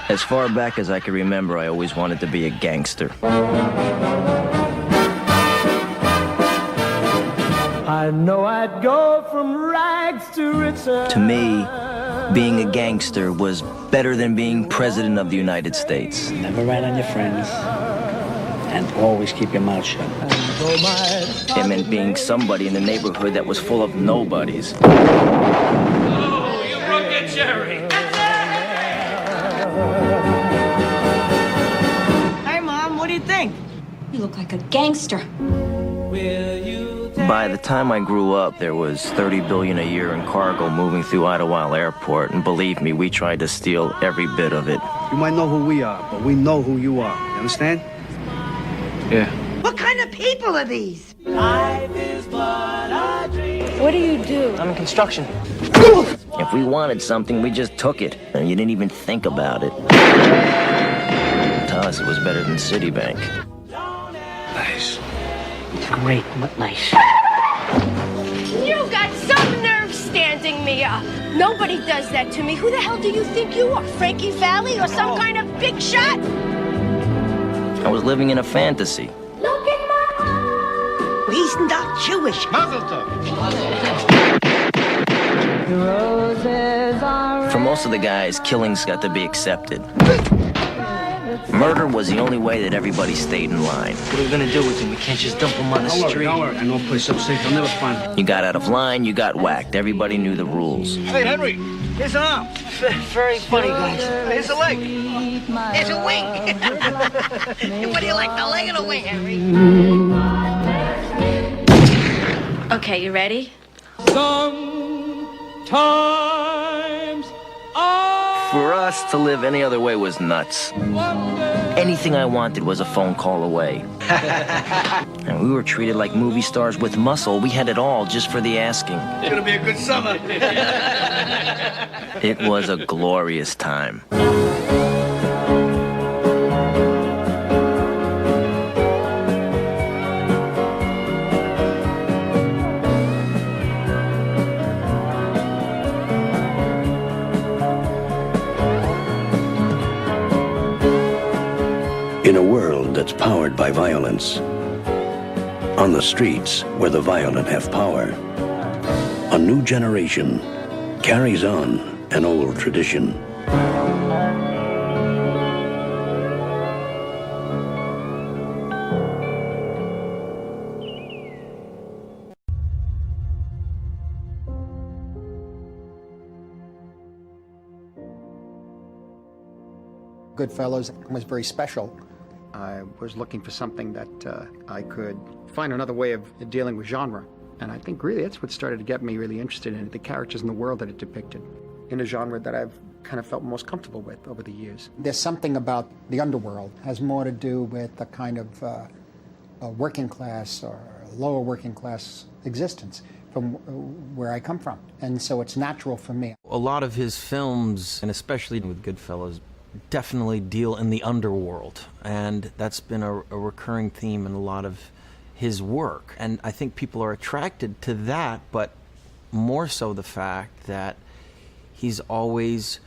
As far back as I can remember, I always wanted to be a gangster. I know I'd go from rags to riches. To me, being a gangster was better than being president of the United States. Never rat on your friends, and always keep your mouth shut. It meant being somebody in the neighborhood that was full of nobodies. Oh, you rugged Jerry! Hey, Mom, what do you think? You look like a gangster. By the time I grew up, there was $30 billion a year in cargo moving through Idlewild Airport, and believe me, we tried to steal every bit of it. You might know who we are, but we know who you are. You understand? Yeah. What kind of people are these? What do you do? I'm in construction. If we wanted something, we just took it, and you didn't even think about it. To us, it was better than Citibank. Nice. Great, but nice. You got some nerve standing me up. Nobody does that to me. Who the hell do you think you are? Frankie Valli or some kind of big shot? I was living in a fantasy. Look at my eyes. He's not Jewish. For most of the guys, killings got to be accepted. Murder was the only way that everybody stayed in line. What are we gonna do with him? We can't just dump him on the street. Don't worry. I know a place up safe. I'll never find him. You got out of line, you got whacked. Everybody knew the rules. Hey, Henry, here's an arm. Very funny, guys. Here's a leg. There's a wing. What do you like, the leg or the wing, Henry? Okay, you ready? Sometimes For us, to live any other way was nuts. Anything I wanted was a phone call away. And we were treated like movie stars with muscle. We had it all just for the asking. It's gonna be a good summer. It was a glorious time. In a world that's powered by violence, on the streets where the violent have power, a new generation carries on an old tradition. Goodfellas was very special. I was looking for something that I could find another way of dealing with genre. And I think really that's what started to get me really interested in it, the characters in the world that it depicted, in a genre that I've kind of felt most comfortable with over the years. There's something about the underworld, has more to do with a kind of a working class or lower working class existence from where I come from. And so it's natural for me. A lot of his films, and especially with Goodfellas, definitely deal in the underworld, and that's been a recurring theme in a lot of his work. And I think people are attracted to that, but more so the fact that he's always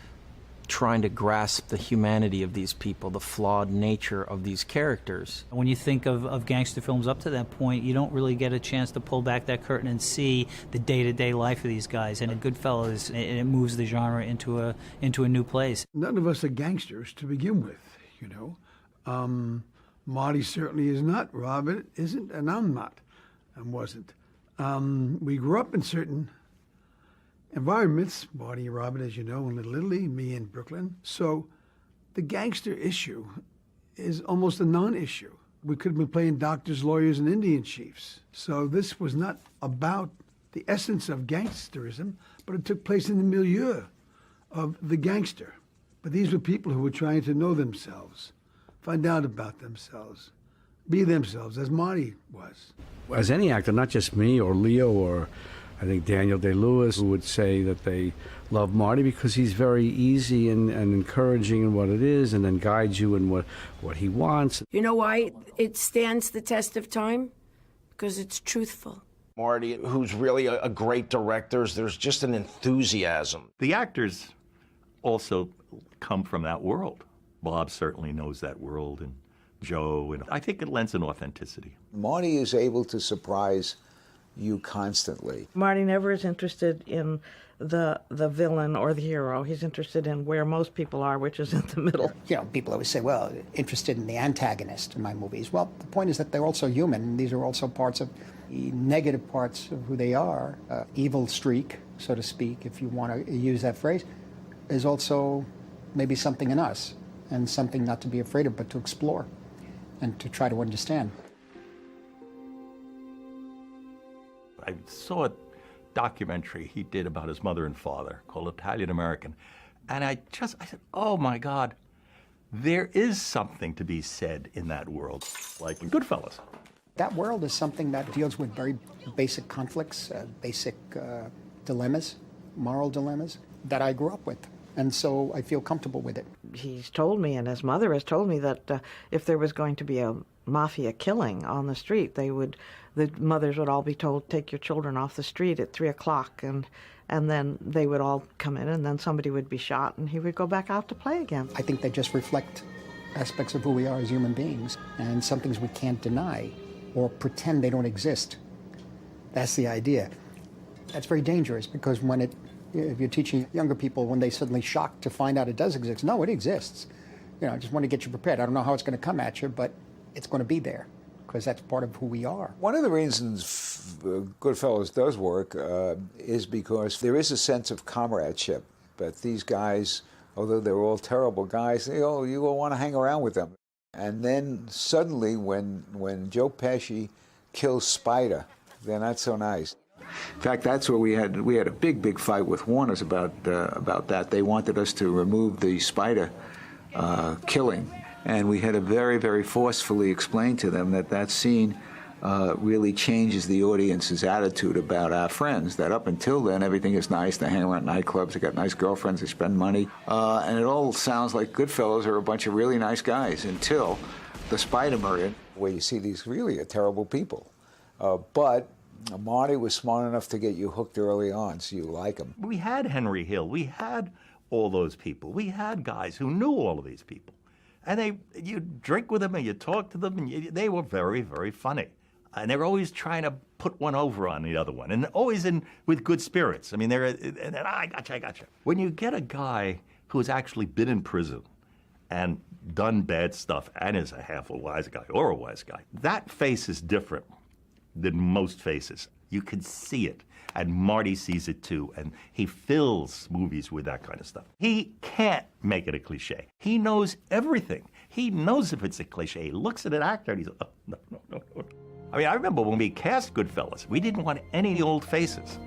trying to grasp the humanity of these people, the flawed nature of these characters. When you think of gangster films up to that point, you don't really get a chance to pull back that curtain and see the day-to-day life of these guys. And in Goodfellas, it moves the genre into a new place. None of us are gangsters to begin with, you know. Marty certainly is not, Robert isn't, and I'm not, and wasn't. We grew up in certain environments, Marty and Robert, as you know, in Little Italy, me in Brooklyn. So the gangster issue is almost a non-issue. We could have been playing doctors, lawyers, and Indian chiefs. So this was not about the essence of gangsterism, but it took place in the milieu of the gangster. But these were people who were trying to know themselves, find out about themselves, be themselves, as Marty was. As any actor, not just me or Leo or I think Daniel Day-Lewis, who would say that they love Marty because he's very easy and encouraging in what it is, and then guides you in what he wants. You know why it stands the test of time? Because it's truthful. Marty, who's really a great director, there's just an enthusiasm. The actors also come from that world. Bob certainly knows that world, and Joe, and I think it lends an authenticity. Marty is able to surprise you constantly. Marty never is interested in the villain or the hero. He's interested in where most people are, which is in the middle. You know, people always say, well, interested in the antagonist in my movies. Well, the point is that they're also human. These are also parts of the negative parts of who they are. Evil streak, so to speak, if you want to use that phrase, is also maybe something in us, and something not to be afraid of, but to explore and to try to understand. I saw a documentary he did about his mother and father called Italian American, and I said, oh my God, there is something to be said in that world, like in Goodfellas. That world is something that deals with very basic conflicts, basic dilemmas, moral dilemmas that I grew up with. And so I feel comfortable with it. He's told me, and his mother has told me, that if there was going to be a mafia killing on the street, the mothers would all be told, take your children off the street at 3 o'clock, and then they would all come in, and then somebody would be shot, and he would go back out to play again. I think they just reflect aspects of who we are as human beings, and some things we can't deny or pretend they don't exist. That's the idea. That's very dangerous, because if you're teaching younger people, when they suddenly shocked to find out it does exist, no, it exists. You know, I just want to get you prepared. I don't know how it's going to come at you, but it's going to be there, because that's part of who we are. One of the reasons Goodfellas does work is because there is a sense of comradeship. But these guys, although they're all terrible guys, you will want to hang around with them. And then suddenly, when Joe Pesci kills Spider, they're not so nice. In fact, that's where we had a big fight with Warner's about that. They wanted us to remove the Spider killing, and we had to very forcefully explain to them that scene really changes the audience's attitude about our friends. That up until then, everything is nice. They hang around nightclubs. They got nice girlfriends. They spend money, and it all sounds like Goodfellas are a bunch of really nice guys until the Spider murder, where you see these really terrible people, but Marty was smart enough to get you hooked early on, so you like him. We had Henry Hill. We had all those people. We had guys who knew all of these people. And you drink with them and you talk to them, and they were very funny. And they were always trying to put one over on the other one, and always with good spirits. I mean, I gotcha. When you get a guy who has actually been in prison and done bad stuff and is a half a wise guy or a wise guy, that face is different than most faces. You can see it, and Marty sees it too, and he fills movies with that kind of stuff. He can't make it a cliche. He knows everything. He knows if it's a cliche. He looks at an actor and he's like, oh, no. I mean, I remember when we cast Goodfellas, we didn't want any old faces.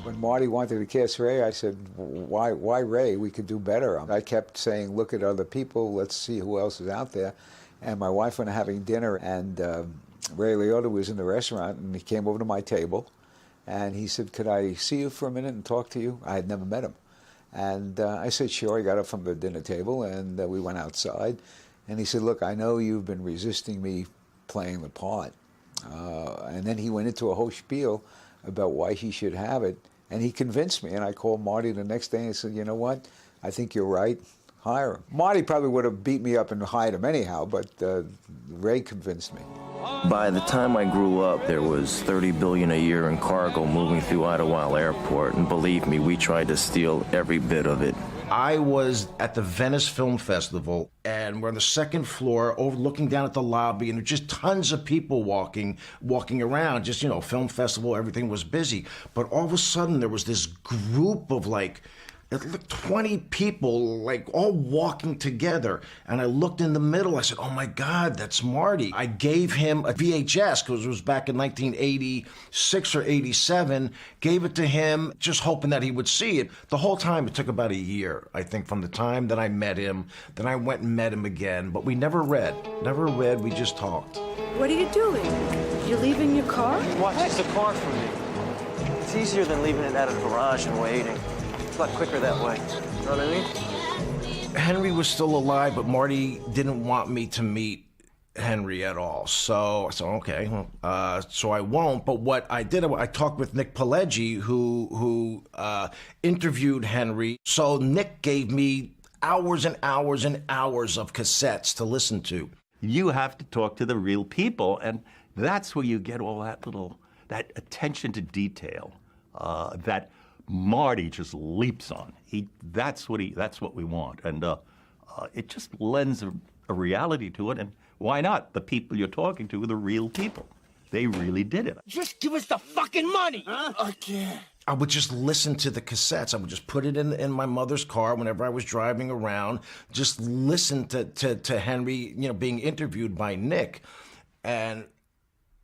When Marty wanted to cast Ray, I said, why Ray? We could do better. I kept saying, look at other people, let's see who else is out there. And my wife went having dinner, and Ray Liotta was in the restaurant, and he came over to my table, and he said, could I see you for a minute and talk to you? I had never met him. And I said, sure. I got up from the dinner table, and we went outside. And he said, look, I know you've been resisting me playing the part. And then he went into a whole spiel about why he should have it, and he convinced me. And I called Marty the next day and said, you know what? I think you're right. Hire him. Marty probably would have beat me up and hired him anyhow, but Ray convinced me. By the time I grew up, there was $30 billion a year in cargo moving through Idlewild Airport, and believe me, we tried to steal every bit of it. I was at the Venice Film Festival, and we're on the second floor, looking down at the lobby, and there's just tons of people walking around. Just, film festival, everything was busy. But all of a sudden, there was this group of 20 people, all walking together. And I looked in the middle. I said, oh, my God, that's Marty. I gave him a VHS, because it was back in 1986 or 87. Gave it to him, just hoping that he would see it. The whole time, it took about a year, I think, from the time that I met him. Then I went and met him again. But we never read. We just talked. What are you doing? You leaving your car? Watch, it's a car for me. It's easier than leaving it at a garage and waiting. It's a lot quicker that way. You know what I mean? Henry was still alive, but Marty didn't want me to meet Henry at all. So okay, well, so I won't. But what I did, I talked with Nick Pileggi, who interviewed Henry. So Nick gave me hours and hours and hours of cassettes to listen to. You have to talk to the real people, and that's where you get all that attention to detail that Marty just leaps on. That's what we want, and it just lends a reality to it. And why not? The people you're talking to are the real people. They really did it. Just give us the fucking money, huh? I can't. I would just listen to the cassettes. I would just put it in my mother's car whenever I was driving around. Just listen to Henry, being interviewed by Nick, and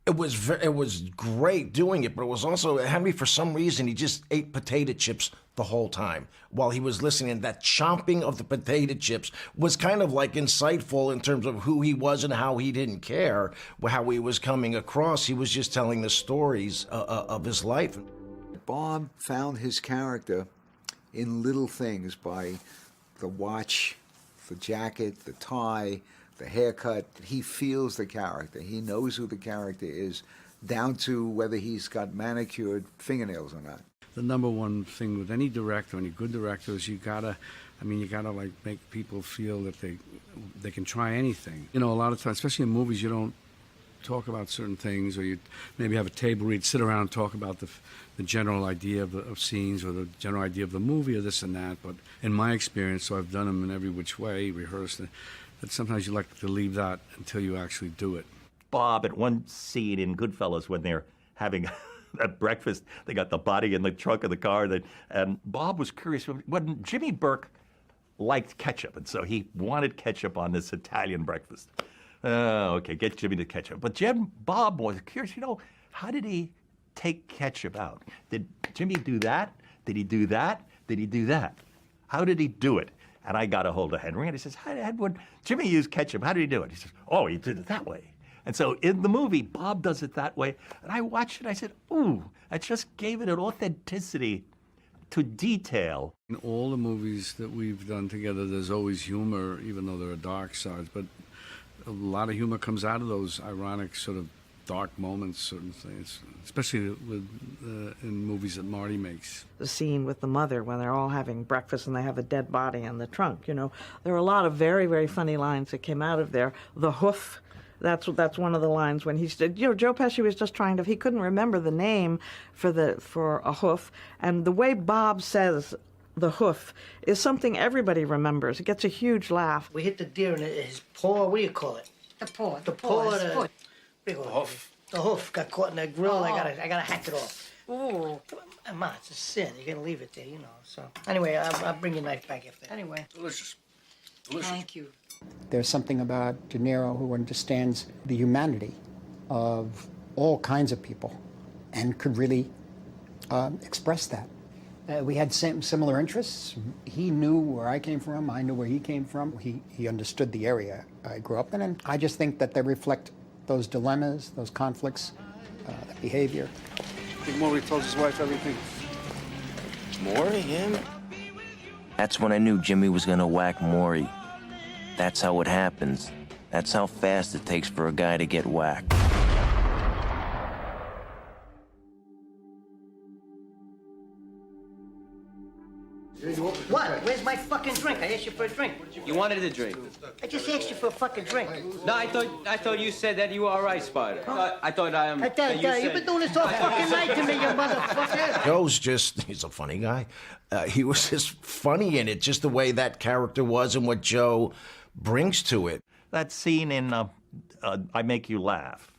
it was great doing it. But it was also Henry. For some reason, he just ate potato chips the whole time while he was listening. And that chomping of the potato chips was kind of like insightful in terms of who he was and how he didn't care how he was coming across. He was just telling the stories of his life. Bob found his character in little things, by the watch, the jacket, the tie, the haircut. He feels the character. He knows who the character is, down to whether he's got manicured fingernails or not. The number one thing with any director, any good director, is you gotta like make people feel that they can try anything. A lot of times, especially in movies, you don't talk about certain things, or you maybe have a table where you'd sit around and talk about the general idea of scenes, or the general idea of the movie, or this and that. But in my experience, so I've done them in every which way, rehearsed, that sometimes you like to leave that until you actually do it. Bob, at one scene in Goodfellas, when they're having at breakfast, they got the body in the trunk of the car, and Bob was curious. When Jimmy Burke liked ketchup, and so he wanted ketchup on this Italian breakfast. Okay, get Jimmy the ketchup. But Bob was curious, how did he take ketchup out? Did Jimmy do that? Did he do that? Did he do that? How did he do it? And I got a hold of Henry, and he says, when Jimmy used ketchup, how did he do it? He says, he did it that way. And so in the movie, Bob does it that way. And I watched it, and I said, ooh, I just gave it an authenticity to detail. In all the movies that we've done together, there's always humor, even though there are dark sides. But a lot of humor comes out of those ironic sort of dark moments, certain things, especially in movies that Marty makes. The scene with the mother when they're all having breakfast and they have a dead body in the trunk, there were a lot of very, very funny lines that came out of there. The hoof, that's one of the lines when he said, Joe Pesci was just he couldn't remember the name for a hoof, and the way Bob says the hoof is something everybody remembers. It gets a huge laugh. We hit the deer in his paw. What do you call it? The paw. The paw. His foot. The hoof. The hoof got caught in that grill. Oh. I gotta hack it off. Ooh. Ma, it's a sin. You're gonna leave it there, So anyway, I'll bring your knife back after. Anyway. Delicious. Thank you. There's something about De Niro who understands the humanity of all kinds of people and could really express that. We had similar interests. He knew where I came from. I knew where he came from. He understood the area I grew up in, and I just think that they reflect those dilemmas, those conflicts, that behavior. I think Maury tells his wife everything. Maury, him? That's when I knew Jimmy was gonna whack Maury. That's how it happens. That's how fast it takes for a guy to get whacked. What? Where's my fucking drink? I asked you for a drink. You wanted a drink? I just asked you for a fucking drink. No, I thought you said that you were all right, Spider. Huh? I thought You've been doing this all fucking night to me, you motherfucker. He's a funny guy. He was just funny in it, just the way that character was and what Joe brings to it. That scene in I Make You Laugh.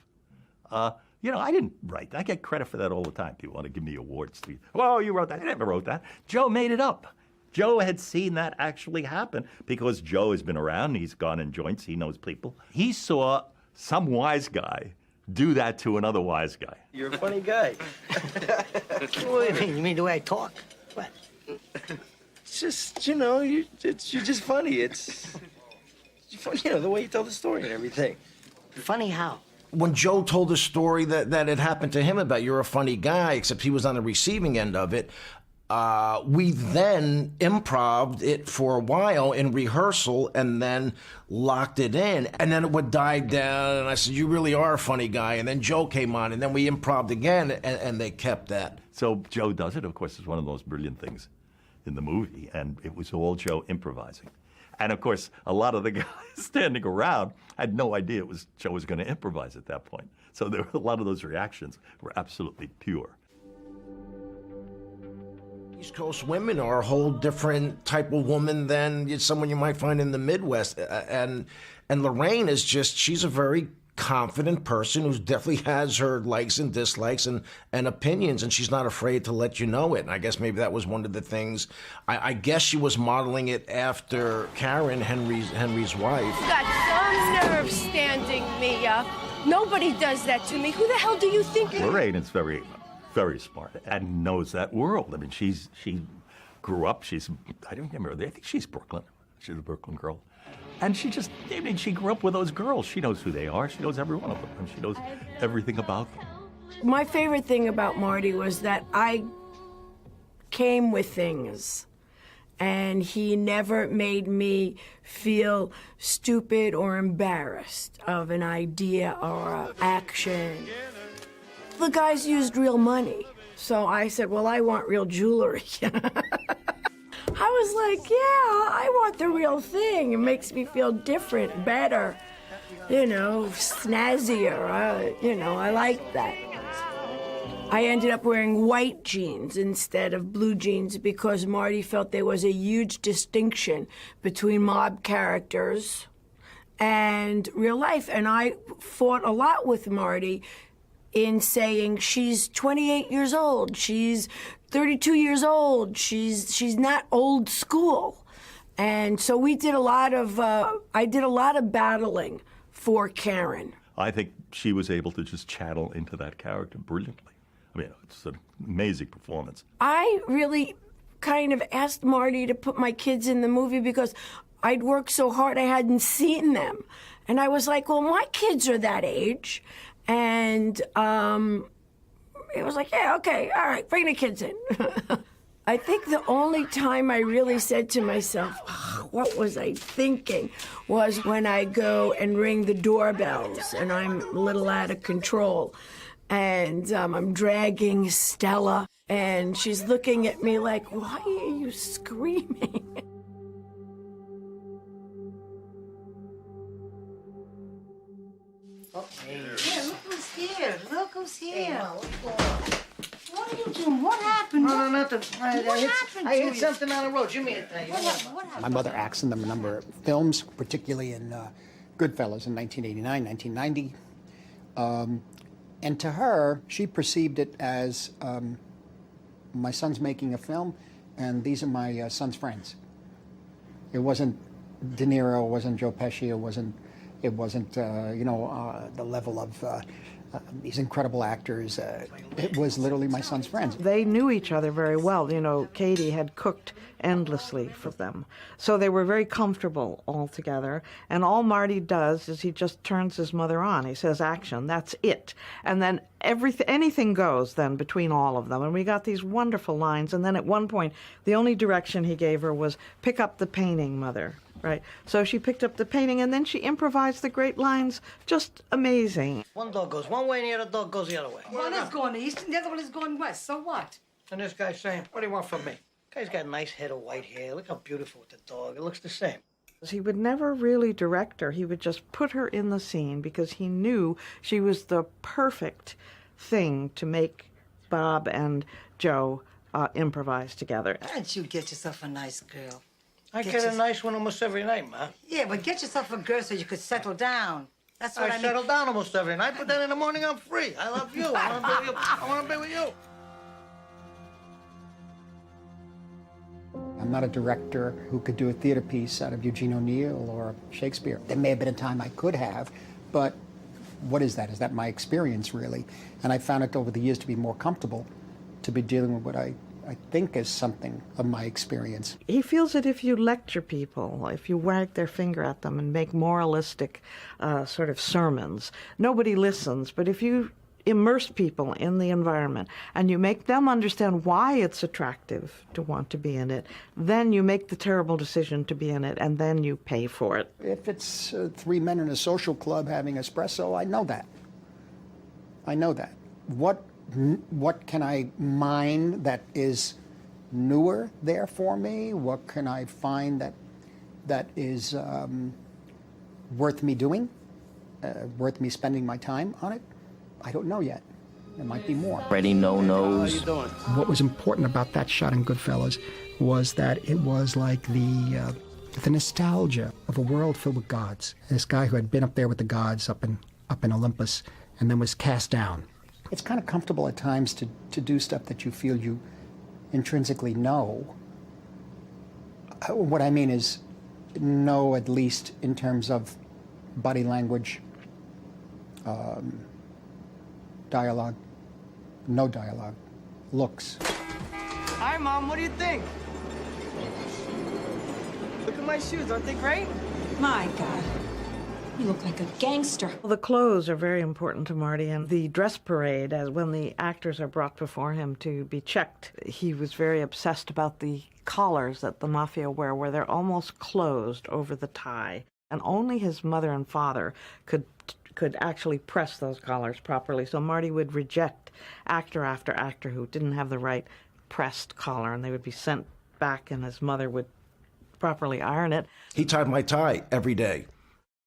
I didn't write that. I get credit for that all the time. People want to give me awards. Oh, you wrote that. I never wrote that. Joe made it up. Joe had seen that actually happen because Joe has been around. He's gone in joints. He knows people. He saw some wise guy do that to another wise guy. You're a funny guy. What do you mean? You mean the way I talk? What? It's just, you're just funny. It's funny, the way you tell the story and everything. Funny how? When Joe told the story that it happened to him about you're a funny guy, except he was on the receiving end of it, We then improv'd it for a while in rehearsal and then locked it in. And then it would die down, and I said, you really are a funny guy. And then Joe came on, and then we improv'd again, and they kept that. So Joe does it, of course, is one of the most brilliant things in the movie, and it was all Joe improvising. And of course, a lot of the guys standing around had no idea Joe was going to improvise at that point. So there were a lot of those reactions were absolutely pure. East Coast women are a whole different type of woman than someone you might find in the Midwest. And Lorraine is she's a very confident person who definitely has her likes and dislikes and opinions, and she's not afraid to let you know it. And I guess maybe that was one of the things. I guess she was modeling it after Karen, Henry's wife. You got some nerve standing me up. Nobody does that to me. Who the hell do you think? Lorraine is very, very smart and knows that world. I mean, she grew up. I don't remember. I think she's Brooklyn. She's a Brooklyn girl. And she grew up with those girls. She knows who they are. She knows every one of them. And she knows everything about them. My favorite thing about Marty was that I came with things. And he never made me feel stupid or embarrassed of an idea or an action. The guys used real money. So I said, well, I want real jewelry. I was like, yeah, I want the real thing. It makes me feel different, better, snazzier. I like that. I ended up wearing white jeans instead of blue jeans because Marty felt there was a huge distinction between mob characters and real life. And I fought a lot with Marty in saying she's 28 years old, she's 32 years old, she's not old school. And so we did I did a lot of battling for Karen. I think she was able to just channel into that character brilliantly. I mean, it's an amazing performance. I really kind of asked Marty to put my kids in the movie because I'd worked so hard I hadn't seen them. And I was like, well, my kids are that age. And it was like, yeah, okay, all right, bring the kids in. I think the only time I really said to myself, oh, what was I thinking, was when I go and ring the doorbells and I'm a little out of control. And I'm dragging Stella, and she's looking at me like, why are you screaming? Oh, hey. Yeah, look who's here. Look who's here. Hey, Ma, what's going on? What are you doing? What happened? No, nothing. I hit to something on the road. You mean it? What happened? My mother acts in them a number of films, particularly in Goodfellas in 1989, 1990. And to her, she perceived it as my son's making a film, and these are my son's friends. It wasn't De Niro, it wasn't Joe Pesci, it wasn't the level of these incredible actors. It was literally my son's friends. They knew each other very well. Katie had cooked endlessly for them. So they were very comfortable all together. And all Marty does is he just turns his mother on. He says, action, that's it. And then anything goes then between all of them. And we got these wonderful lines. And then at one point, the only direction he gave her was, pick up the painting, Mother. Right. So she picked up the painting, and then she improvised the great lines. Just amazing. One dog goes one way, and the other dog goes the other way. One is going east, and the other one is going west. So what? And this guy's saying, what do you want from me? Guy's got a nice head of white hair. Look how beautiful with the dog. It looks the same. He would never really direct her. He would just put her in the scene because he knew she was the perfect thing to make Bob and Joe improvise together. Why don't you get yourself a nice girl? I get a nice one almost every night, Ma. Yeah, but get yourself a girl so you could settle down. That's what I need. settle down almost every night, but then in the morning I'm free. I love you. I want to be with you. I want to be with you. I'm not a director who could do a theater piece out of Eugene O'Neill or Shakespeare. There may have been a time I could have, but what is that? Is that my experience, really? And I found it over the years to be more comfortable to be dealing with what I think is something of my experience. He feels that if you lecture people, if you wag their finger at them and make moralistic sort of sermons, nobody listens. But if you immerse people in the environment and you make them understand why it's attractive to want to be in it, then you make the terrible decision to be in it, and then you pay for it. If it's three men in a social club having espresso, I know that. I know that. What can I mine that is newer there for me? What can I find that is worth me doing, worth me spending my time on it? I don't know yet. There might be more. Freddie knows. What was important about that shot in Goodfellas was that it was like the nostalgia of a world filled with gods. This guy who had been up there with the gods up in Olympus and then was cast down. It's kind of comfortable at times to do stuff that you feel you intrinsically know. What I mean is know, at least in terms of body language, dialogue, no dialogue, looks. Hi, Mom. What do you think? Look at my shoes. Aren't they great? My God. You look like a gangster. Well, the clothes are very important to Marty, and the dress parade, as when the actors are brought before him to be checked, he was very obsessed about the collars that the mafia wear, where they're almost closed over the tie. And only his mother and father could actually press those collars properly. So Marty would reject actor after actor who didn't have the right pressed collar, and they would be sent back, and his mother would properly iron it. He tied my tie every day.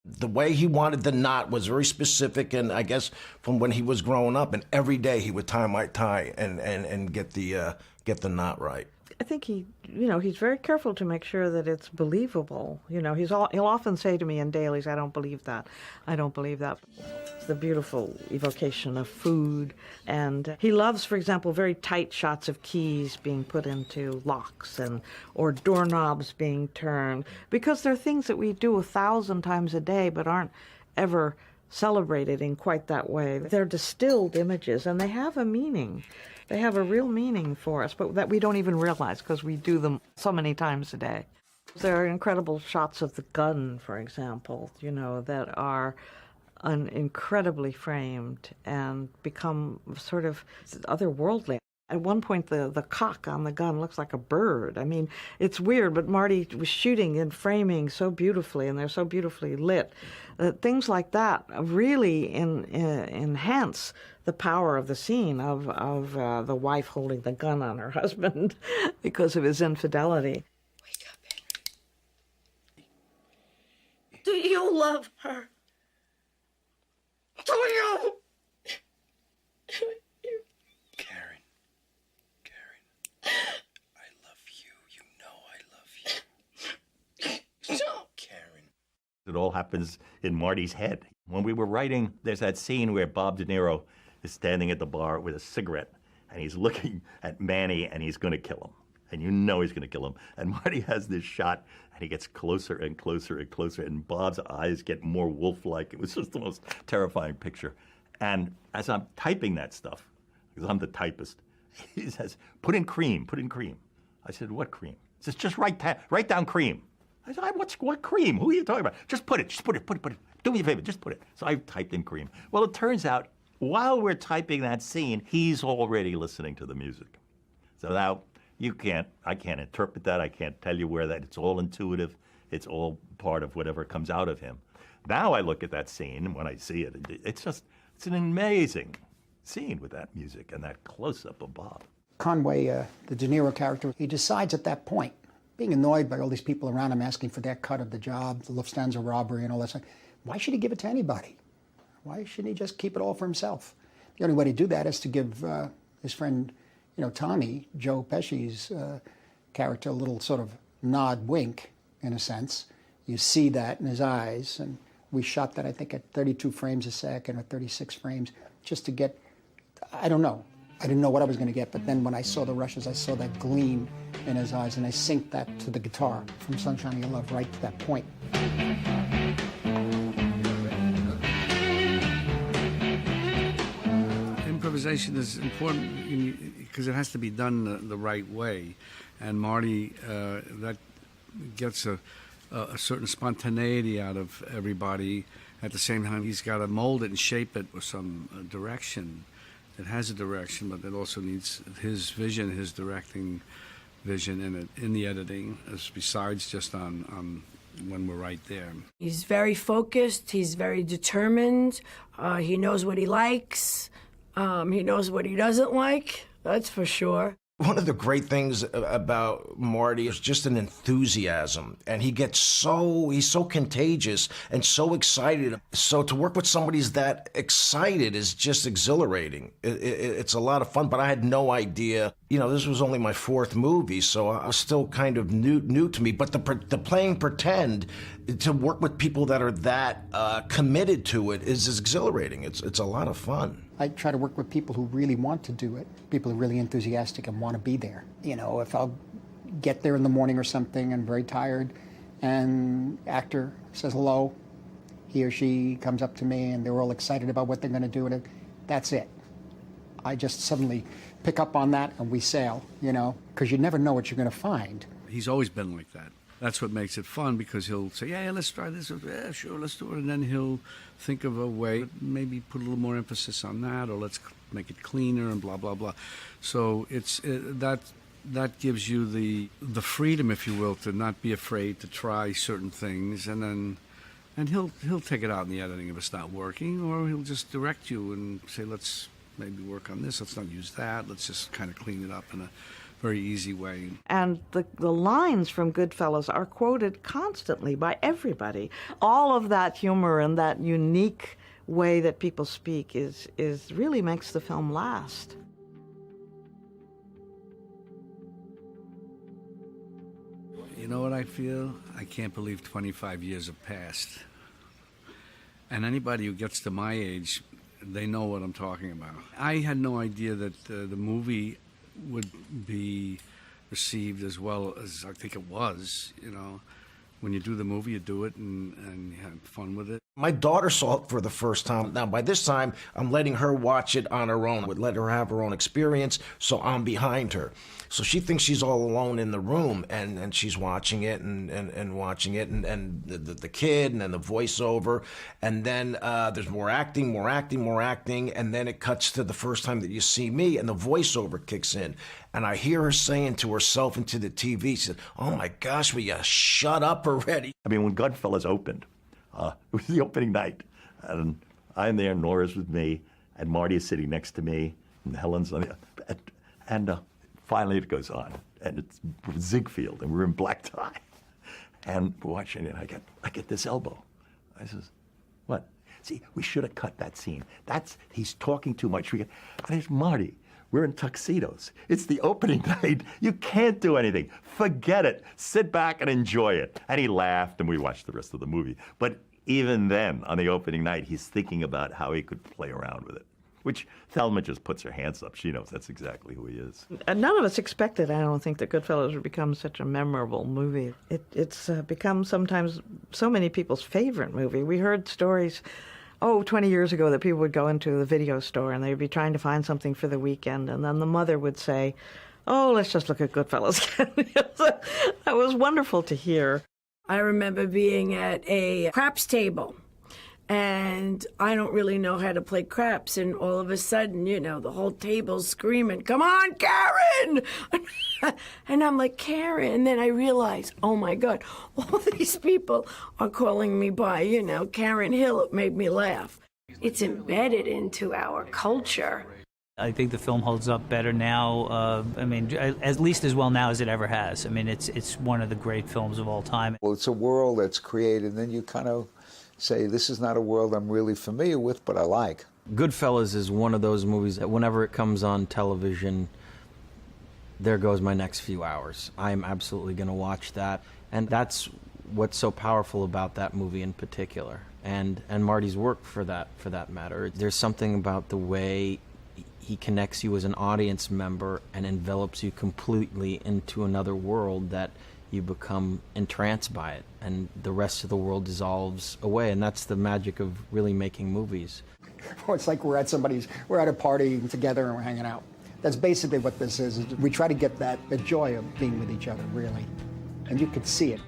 The way he wanted the knot was very specific, and I guess from when he was growing up, and every day he would tie my tie and get the knot right. I think he's very careful to make sure that it's believable. He'll often say to me in dailies, I don't believe that. I don't believe that. It's the beautiful evocation of food. And he loves, for example, very tight shots of keys being put into locks or doorknobs being turned, because they're things that we do 1,000 times a day but aren't ever celebrated in quite that way. They're distilled images, and they have a meaning. They have a real meaning for us, but that we don't even realize because we do them so many times a day. There are incredible shots of the gun, for example, that are incredibly framed and become sort of otherworldly. At one point, the cock on the gun looks like a bird. I mean, it's weird, but Marty was shooting and framing so beautifully, and they're so beautifully lit, that things like that really enhance the power of the scene of the wife holding the gun on her husband because of his infidelity. Wake up, Henry. Do you love her? Do you? I love you. You know I love you. Karen. It all happens in Marty's head. When we were writing, there's that scene where Bob De Niro is standing at the bar with a cigarette, and he's looking at Manny, and he's going to kill him. And you know he's going to kill him. And Marty has this shot, and he gets closer and closer and closer, and Bob's eyes get more wolf-like. It was just the most terrifying picture. And as I'm typing that stuff, because I'm the typist, he says, put in cream. I said, what cream? He says, just write down cream. I said, what cream? Who are you talking about? Just put it. Do me a favor, just put it. So I typed in cream. Well, it turns out, while we're typing that scene, he's already listening to the music. So now, I can't interpret that. I can't tell you where that, it's all intuitive. It's all part of whatever comes out of him. Now I look at that scene, and when I see it, it's an amazing scene with that music and that close-up of Bob. Conway, the De Niro character, he decides at that point, being annoyed by all these people around him asking for their cut of the job, the Lufthansa robbery and all that stuff, why should he give it to anybody? Why shouldn't he just keep it all for himself? The only way to do that is to give his friend, Tommy, Joe Pesci's character, a little sort of nod wink, in a sense. You see that in his eyes, and we shot that, I think, at 32 frames a second or 36 frames, just to get, I don't know. I didn't know what I was going to get, but then when I saw the rushes, I saw that gleam in his eyes, and I synced that to the guitar from Sunshine of Your Love right to that point. Improvisation is important because it has to be done the right way, and Marty, that gets a certain spontaneity out of everybody, at the same time, he's got to mold it and shape it with some direction. It has a direction, but it also needs his vision, his directing vision in it, in the editing, as besides just on when we're right there. He's very focused. He's very determined. He knows what he likes. He knows what he doesn't like. That's for sure. One of the great things about Marty is just an enthusiasm, and he's so contagious and so excited. So to work with somebody who's that excited is just exhilarating. It's a lot of fun, but I had no idea. You know, this was only my 4th movie, so I was still kind of new to me. But the playing pretend, to work with people that are that committed to it is exhilarating. It's a lot of fun. I try to work with people who really want to do it, people who are really enthusiastic and want to be there. You know, if I'll get there in the morning or something and very tired, and actor says hello, he or she comes up to me and they're all excited about what they're going to do, and that's it. I just suddenly pick up on that and we sail, you know, because you never know what you're going to find. He's always been like that. That's what makes it fun, because he'll say, yeah, let's try this. Yeah, sure, let's do it. And then he'll think of a way, maybe put a little more emphasis on that, or let's make it cleaner and blah, blah, blah. So that gives you the freedom, if you will, to not be afraid to try certain things. And he'll take it out in the editing if it's not working, or he'll just direct you and say, let's maybe work on this. Let's not use that. Let's just kind of clean it up in a very easy way. And the lines from Goodfellas are quoted constantly by everybody. All of that humor and that unique way that people speak is really makes the film last. You know what I feel? I can't believe 25 years have passed. And anybody who gets to my age, they know what I'm talking about. I had no idea that the movie would be received as well as I think it was. You know, when you do the movie, you do it and you have fun with it. My daughter saw it for the first time. Now, by this time, I'm letting her watch it on her own. I would let her have her own experience, so I'm behind her. So she thinks she's all alone in the room, and she's watching it and watching it, and the kid, and then the voiceover, and then there's more acting, and then it cuts to the first time that you see me, and the voiceover kicks in. And I hear her saying to herself and to the TV, she said, "Oh my gosh, will you shut up already?" I mean, when Goodfellas opened, it was the opening night, and I'm there, Nora's with me, and Marty is sitting next to me, and Helen's on the, and finally it goes on, and it's Ziegfeld, and we're in black tie, and we're watching it, and I get this elbow. I says, "What? See, we should have cut that scene. He's talking too much." And it's Marty. We're in tuxedos. It's the opening night. You can't do anything. Forget it. Sit back and enjoy it. And he laughed, and we watched the rest of the movie. But even then, on the opening night, he's thinking about how he could play around with it, which Thelma just puts her hands up. She knows that's exactly who he is. And none of us expected, I don't think, that Goodfellas would become such a memorable movie. It's become sometimes so many people's favorite movie. We heard stories 20 years ago that people would go into the video store and they'd be trying to find something for the weekend, and then the mother would say, "Oh, let's just look at Goodfellas." That was wonderful to hear. I remember being at a craps table, and I don't really know how to play craps, and all of a sudden, you know, the whole table's screaming, "Come on, Karen!" And I'm like, "Karen?" And then I realize, oh my God, all these people are calling me by, you know, Karen Hill. It made me laugh. It's embedded into our culture. I think the film holds up better now. I mean, at least as well now as it ever has. I mean, it's one of the great films of all time. Well, it's a world that's created, and then you kind of say, this is not a world I'm really familiar with, but I like. Goodfellas is one of those movies that whenever it comes on television, there goes my next few hours. I'm absolutely going to watch that. And that's what's so powerful about that movie in particular. And Marty's work for that matter. There's something about the way he connects you as an audience member and envelops you completely into another world that you become entranced by it, and the rest of the world dissolves away, and that's the magic of really making movies. Well, it's like we're at a party together and we're hanging out. That's basically what this is. We try to get the joy of being with each other, really, and you could see it.